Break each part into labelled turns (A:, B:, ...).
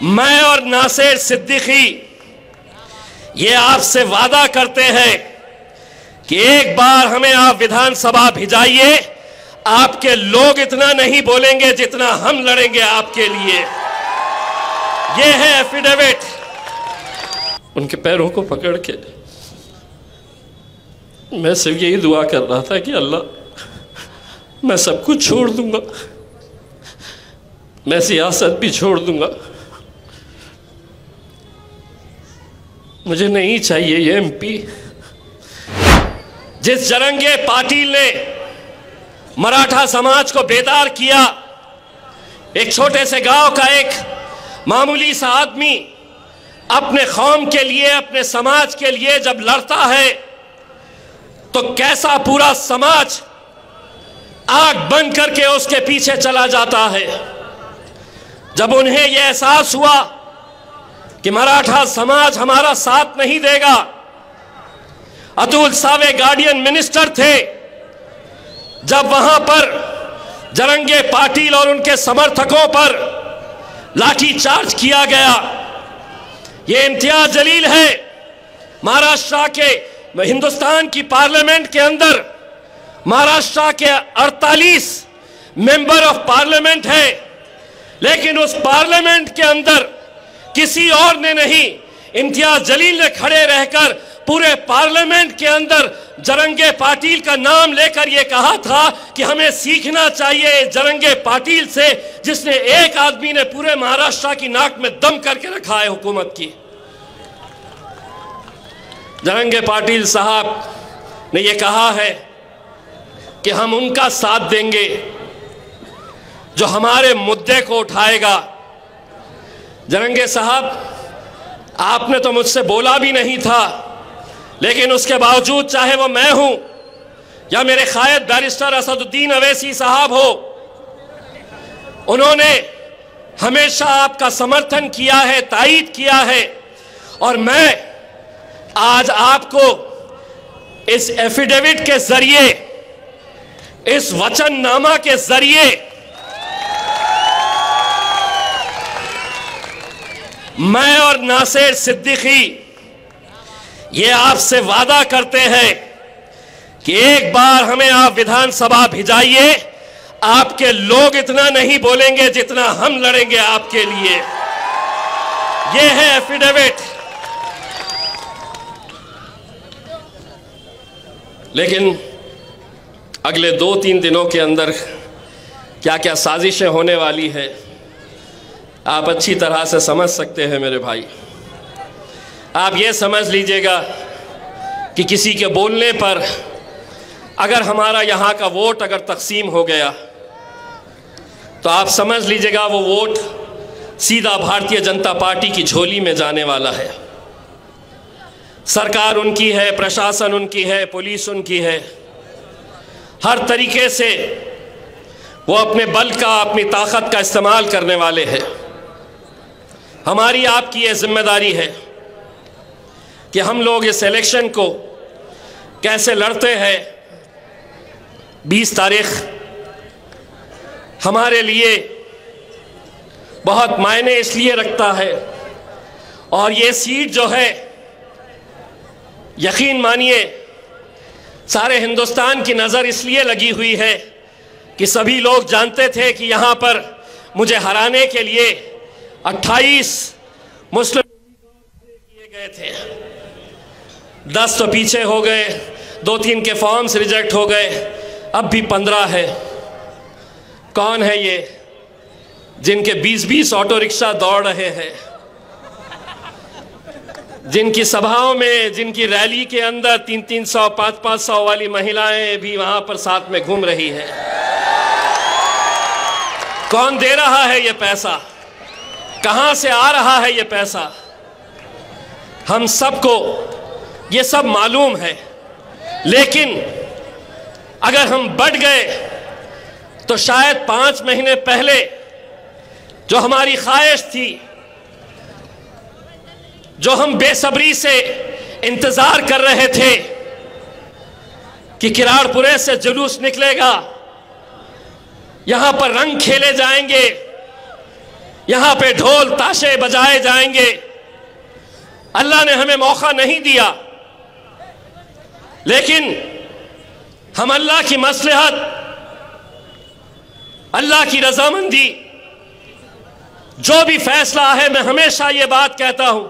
A: मैं और नासिर सिद्दीकी ये आपसे वादा करते हैं कि एक बार हमें आप विधानसभा भिजाइए, आपके लोग इतना नहीं बोलेंगे जितना हम लड़ेंगे आपके लिए। ये है एफिडेविट। उनके पैरों को पकड़ के मैं सिर्फ यही दुआ कर रहा था कि अल्लाह, मैं सब कुछ छोड़ दूंगा, मैं सियासत भी छोड़ दूंगा, मुझे नहीं चाहिए ये एमपी। जिस जरंगे पाटिल ने मराठा समाज को बेदार किया, एक छोटे से गांव का एक मामूली सा आदमी अपने कौम के लिए, अपने समाज के लिए जब लड़ता है तो कैसा पूरा समाज आग बन करके उसके पीछे चला जाता है। जब उन्हें यह एहसास हुआ कि मराठा समाज हमारा साथ नहीं देगा, अतुल सावे गार्डियन मिनिस्टर थे, जब वहां पर जरंगे पाटिल और उनके समर्थकों पर लाठीचार्ज किया गया। ये इम्तियाज जलील है, महाराष्ट्र के, हिंदुस्तान की पार्लियामेंट के अंदर महाराष्ट्र के 48 मेंबर ऑफ पार्लियामेंट है, लेकिन उस पार्लियामेंट के अंदर किसी और ने नहीं, इम्तियाज जलील ने खड़े रहकर पूरे पार्लियामेंट के अंदर जरंगे पाटिल का नाम लेकर यह कहा था कि हमें सीखना चाहिए जरंगे पाटिल से, जिसने एक आदमी ने पूरे महाराष्ट्र की नाक में दम करके रखा है हुकूमत की। जरंगे पाटिल साहब ने यह कहा है कि हम उनका साथ देंगे जो हमारे मुद्दे को उठाएगा। जरंगे साहब, आपने तो मुझसे बोला भी नहीं था, लेकिन उसके बावजूद, चाहे वो मैं हूं या मेरे कायद बैरिस्टर असदुद्दीन अवैसी साहब हो, उन्होंने हमेशा आपका समर्थन किया है, तायीद किया है। और मैं आज आपको इस एफिडेविट के जरिए, इस वचननामा के जरिए मैं और नासिर सिद्दीकी ये आपसे वादा करते हैं कि एक बार हमें आप विधानसभा भिजाइए, आपके लोग इतना नहीं बोलेंगे जितना हम लड़ेंगे आपके लिए। ये है एफिडेविट। लेकिन अगले 2-3 दिनों के अंदर क्या क्या साजिशें होने वाली है, आप अच्छी तरह से समझ सकते हैं मेरे भाई। आप ये समझ लीजिएगा कि किसी के बोलने पर अगर हमारा यहाँ का वोट अगर तकसीम हो गया तो आप समझ लीजिएगा वो वोट सीधा भारतीय जनता पार्टी की झोली में जाने वाला है। सरकार उनकी है, प्रशासन उनकी है, पुलिस उनकी है, हर तरीके से वो अपने बल का, अपनी ताकत का इस्तेमाल करने वाले हैं। हमारी आपकी ये जिम्मेदारी है कि हम लोग इस इलेक्शन को कैसे लड़ते हैं। 20 तारीख हमारे लिए बहुत मायने इसलिए रखता है, और ये सीट जो है, यकीन मानिए सारे हिंदुस्तान की नज़र इसलिए लगी हुई है कि सभी लोग जानते थे कि यहाँ पर मुझे हराने के लिए 28 मुस्लिम किए गए थे। 10 तो पीछे हो गए, 2-3 के फॉर्म्स रिजेक्ट हो गए, अब भी 15 है। कौन है ये जिनके 20-20 ऑटो रिक्शा दौड़ रहे हैं, जिनकी सभाओं में, जिनकी रैली के अंदर 300-300, 500-500 वाली महिलाएं भी वहां पर साथ में घूम रही है। कौन दे रहा है ये पैसा, कहां से आ रहा है ये पैसा, हम सबको ये सब मालूम है। लेकिन अगर हम बढ़ गए तो शायद 5 महीने पहले जो हमारी ख्वाहिश थी, जो हम बेसब्री से इंतजार कर रहे थे कि किराड़पुरे से जुलूस निकलेगा, यहां पर रंग खेले जाएंगे, यहां पे ढोल ताशे बजाए जाएंगे। अल्लाह ने हमें मौका नहीं दिया, लेकिन हम अल्लाह की मसलहत, अल्लाह की रजामंदी, जो भी फैसला है, मैं हमेशा ये बात कहता हूं,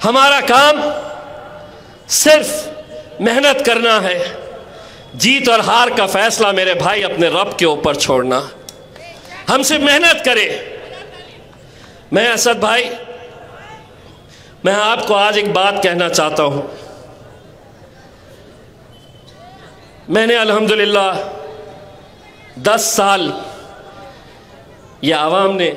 A: हमारा काम सिर्फ मेहनत करना है। जीत और हार का फैसला मेरे भाई अपने रब के ऊपर छोड़ना। हम सिर्फ मेहनत करें। मैं असद भाई, मैं आपको आज एक बात कहना चाहता हूं। मैंने अल्हम्दुलिल्लाह 10 साल ये आवाम ने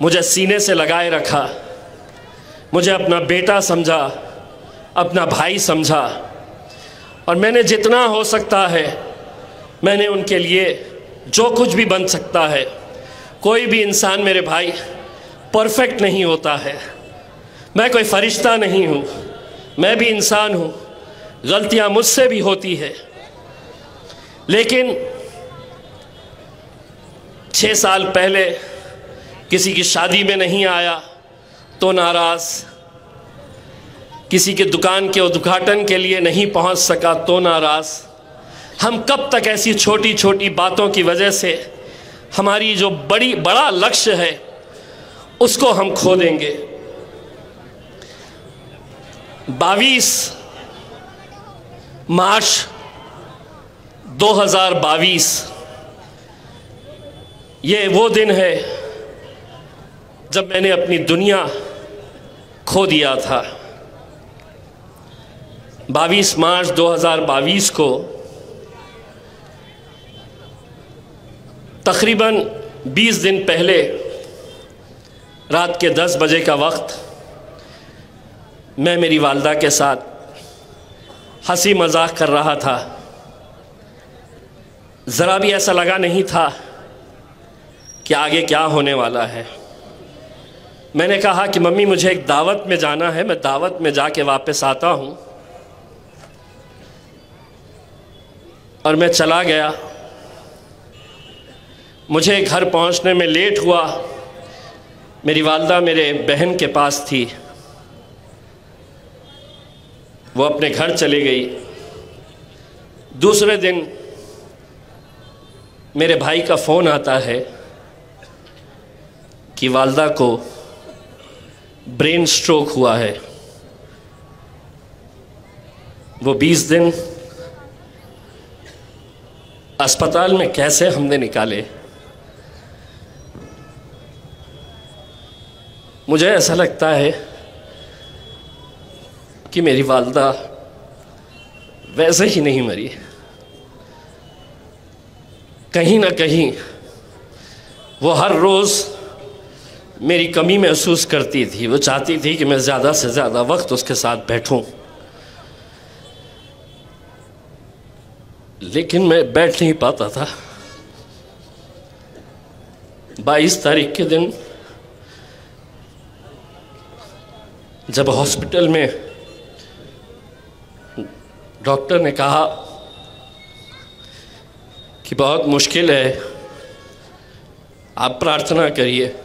A: मुझे सीने से लगाए रखा, मुझे अपना बेटा समझा, अपना भाई समझा, और मैंने जितना हो सकता है मैंने उनके लिए जो कुछ भी बन सकता है। कोई भी इंसान मेरे भाई परफेक्ट नहीं होता है। मैं कोई फरिश्ता नहीं हूँ, मैं भी इंसान हूँ, गलतियाँ मुझसे भी होती है। लेकिन 6 साल पहले किसी की शादी में नहीं आया तो नाराज़, किसी के दुकान के उद्घाटन के लिए नहीं पहुंच सका तो नाराज़। हम कब तक ऐसी छोटी छोटी बातों की वजह से हमारी जो बड़ा लक्ष्य है उसको हम खो देंगे। 22 मार्च 2022 ये वो दिन है जब मैंने अपनी दुनिया खो दिया था। 22 मार्च 2022 को तकरीबन 20 दिन पहले रात के 10 बजे का वक्त मैं मेरी वालदा के साथ हंसी मजाक कर रहा था। ज़रा भी ऐसा लगा नहीं था कि आगे क्या होने वाला है। मैंने कहा कि मम्मी मुझे एक दावत में जाना है, मैं दावत में जाके वापस आता हूँ। और मैं चला गया। मुझे घर पहुँचने में लेट हुआ। मेरी वालदा मेरे बहन के पास थी, वो अपने घर चली गई। दूसरे दिन मेरे भाई का फ़ोन आता है कि वालदा को ब्रेन स्ट्रोक हुआ है। वो 20 दिन अस्पताल में कैसे हमने निकाले। मुझे ऐसा लगता है कि मेरी वालदा वैसे ही नहीं मरी। कहीं ना कहीं वो हर रोज़ मेरी कमी महसूस करती थी। वो चाहती थी कि मैं ज़्यादा से ज़्यादा वक्त उसके साथ बैठूं, लेकिन मैं बैठ नहीं पाता था। 22 तारीख के दिन जब हॉस्पिटल में डॉक्टर ने कहा कि बहुत मुश्किल है, आप प्रार्थना करिए,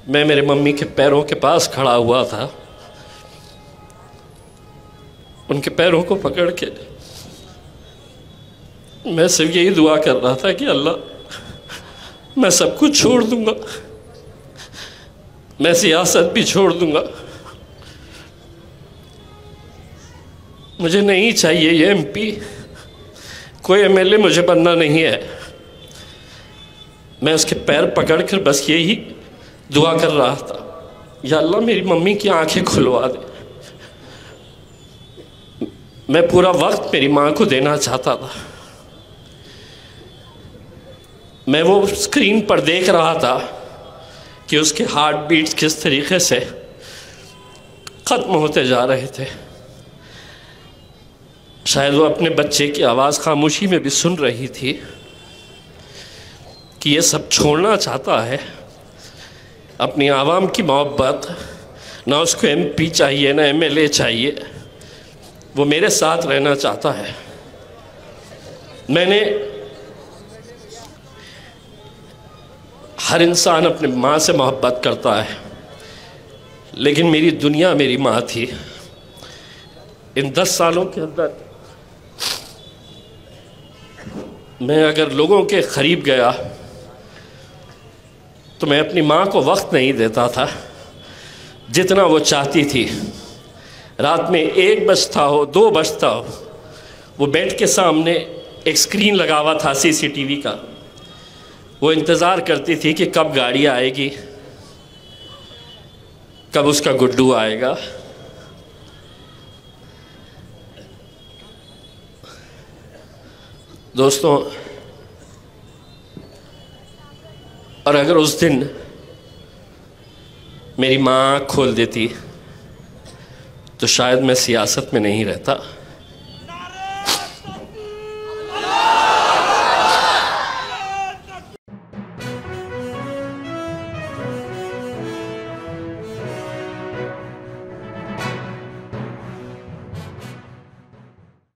A: मैं मेरे मम्मी के पैरों के पास खड़ा हुआ था। उनके पैरों को पकड़ के मैं सिर्फ यही दुआ कर रहा था कि अल्लाह मैं सब कुछ छोड़ दूंगा, मैं सियासत भी छोड़ दूंगा, मुझे नहीं चाहिए ये एमपी, कोई एमएलए मुझे बनना नहीं है। मैं उसके पैर पकड़कर बस यही दुआ कर रहा था, या अल्लाह मेरी मम्मी की आंखें खुलवा दे। मैं पूरा वक्त मेरी माँ को देना चाहता था। मैं वो स्क्रीन पर देख रहा था कि उसके हार्ट बीट्स किस तरीके से ख़त्म होते जा रहे थे। शायद वो अपने बच्चे की आवाज़ खामोशी में भी सुन रही थी कि ये सब छोड़ना चाहता है, अपनी आवाम की मोहब्बत, ना उसको एमपी चाहिए ना एमएलए चाहिए, वो मेरे साथ रहना चाहता है। मैंने हर इंसान अपने माँ से मोहब्बत करता है, लेकिन मेरी दुनिया मेरी माँ थी। इन 10 सालों के अंदर मैं अगर लोगों के करीब गया तो मैं अपनी माँ को वक्त नहीं देता था जितना वो चाहती थी। रात में 1 बजता हो 2 बजता हो, वो बेड के सामने एक स्क्रीन लगा हुआ था CCTV का, वो इंतज़ार करती थी कि कब गाड़ी आएगी, कब उसका गुड्डू आएगा। दोस्तों, और अगर उस दिन मेरी माँ आँख खोल देती तो शायद मैं सियासत में नहीं रहता।